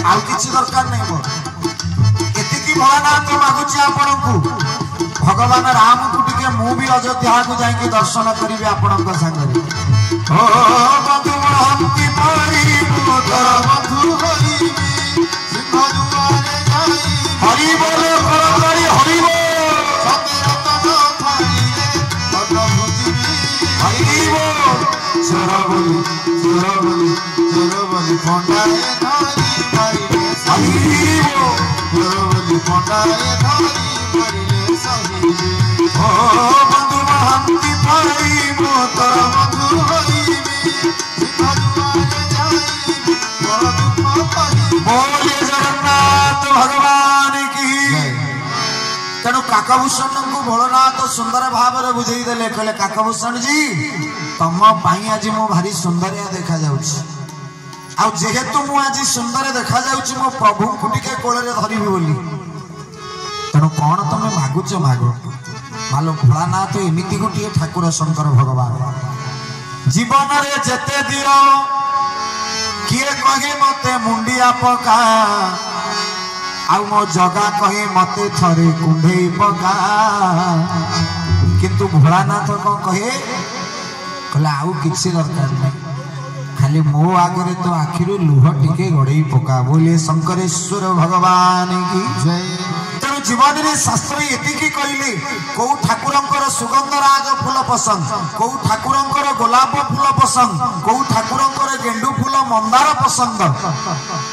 आउ किसी दरकार नहीं मोर एतिकी भोलानाथ मागुची आपण को भगवान राम को टिके मु भी अयोध्या को जाई दर्शन करी आपण संगे ओ बंधु हंती परी मोदर मधु हरि सिंह दुआरे जाई हरि बोल करतरी हरि बोल पंडाए धारी मारिले ओ बंधु हंती परी मोदर मधु हरि बोलिए जगन्नाथ भगवान की तेणु काकभूषण को भोलनाथ सुंदर भाव में बुझे देले कहले काकभूषण जी तुम आज मु भारी सुंदरिया देखा जेहेतु मु आज सुंदर देखा मो प्रभु को टिके कोल धरबी बोली तेणु कौन तुम मागुच माग मालो भोलानाथ एमती गोटे ठाकुर शंकर भगवान जीवन रे जेते दियो किए कहे मते मुंडिया पका आउ मो जगा कहे मते थरे कुंडे पका किंतु भोलानाथ को कहे कहला आउ किसी दरकार नहीं खाली मो आगे तो आखिर लुह टिके गड़े पका बोले शंकरेश्वर भगवान की जय तेणु जीवन में शास्त्र एतिकी कहले कौ ठाकुरंकर सुगंधराज फूल पसंद कौ ठाकुरंकर गोलाप फूल पसंद कौ ठाकुरंकर गेंडू फूल मंदार पसंद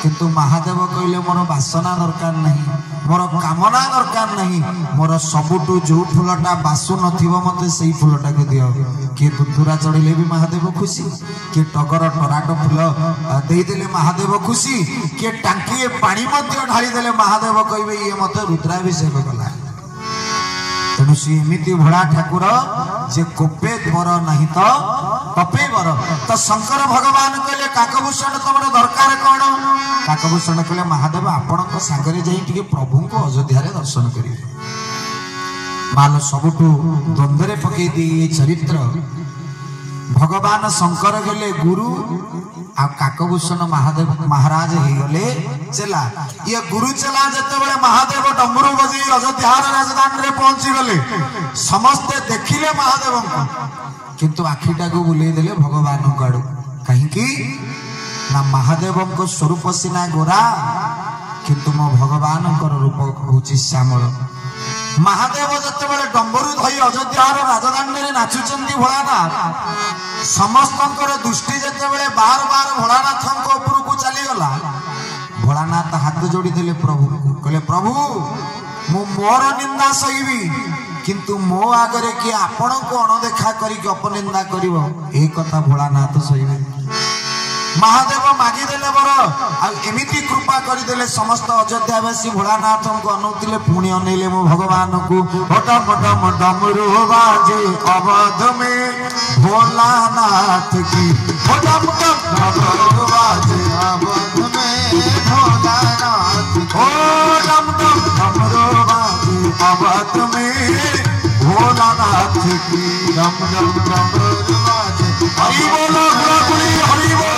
किंतु महादेव कहले मोर बासना दरकार नहीं मोर कामना दरकार नहीं मोर सबुटू जो फूलटा बासु नथिबो मते सेही फूलटा के दियो किए दुधुरा चढ़िले भी महादेव खुशी किए टगर टराट फूल दे देले महादेव खुशी किए टांकीए पानी मध्य ढाली देले महादेव कहबे ये मते रुद्राभिषेक कला तेणु सी एमती भोला ठाकुर जे कोपे वर नहीं तो तपे वर तो शंकर भगवान कहले काकभूषण तुम दरकार कौन काकभूषण कहले महादेव आपण सागर जाई प्रभु को अयोध्या दर्शन करेंगे माल सबुठू द्वंद्व पकई दी चरित्र भगवान शंकर गले गुरु आ काकभूषण महादेव महाराज हो गले चला ये गुरु चला जते बड़े महादेव डमरू बजी अयोध्या राजधानी रे पहुंची गले समस्ते देखिले महादेव को किंतु आखिटा को बुले देले भगवान को आड़ू कहीं ना महादेव को स्वरूप सीना गोरा किंतु मो भगवान रूप हूँ श्यामल महादेव जते बड़े डंबरू धई अयोध्या राजधानी रे नाचुचंदी भोलानाथ समस्त दृष्टि जते बड़े बार बार भोलानाथ ऊपर को चली गला भोलानाथ हाथ जोड़ी देले प्रभु को कहले प्रभु मु मोर निंदा सहीबी किंतु मो आगरे कि आपण को अणदेखा करी अपनिंदा करिवो ए कथा भोलानाथ सहीबी महादेव मागिदेले बर एमिति कृपा करदेले समस्त अयोध्यावासी भोलानाथ को अनौतिले पुणी अनैले मो भगवान को डम डम डमरू बाजे अवध में भोलानाथ की डम डम डमरू बाजे अवध में भोलानाथ ओ डम डम डमरू बाजे अवध में भोलानाथ की डम डम डमरू बाजे हरि बोलो हरि बोलो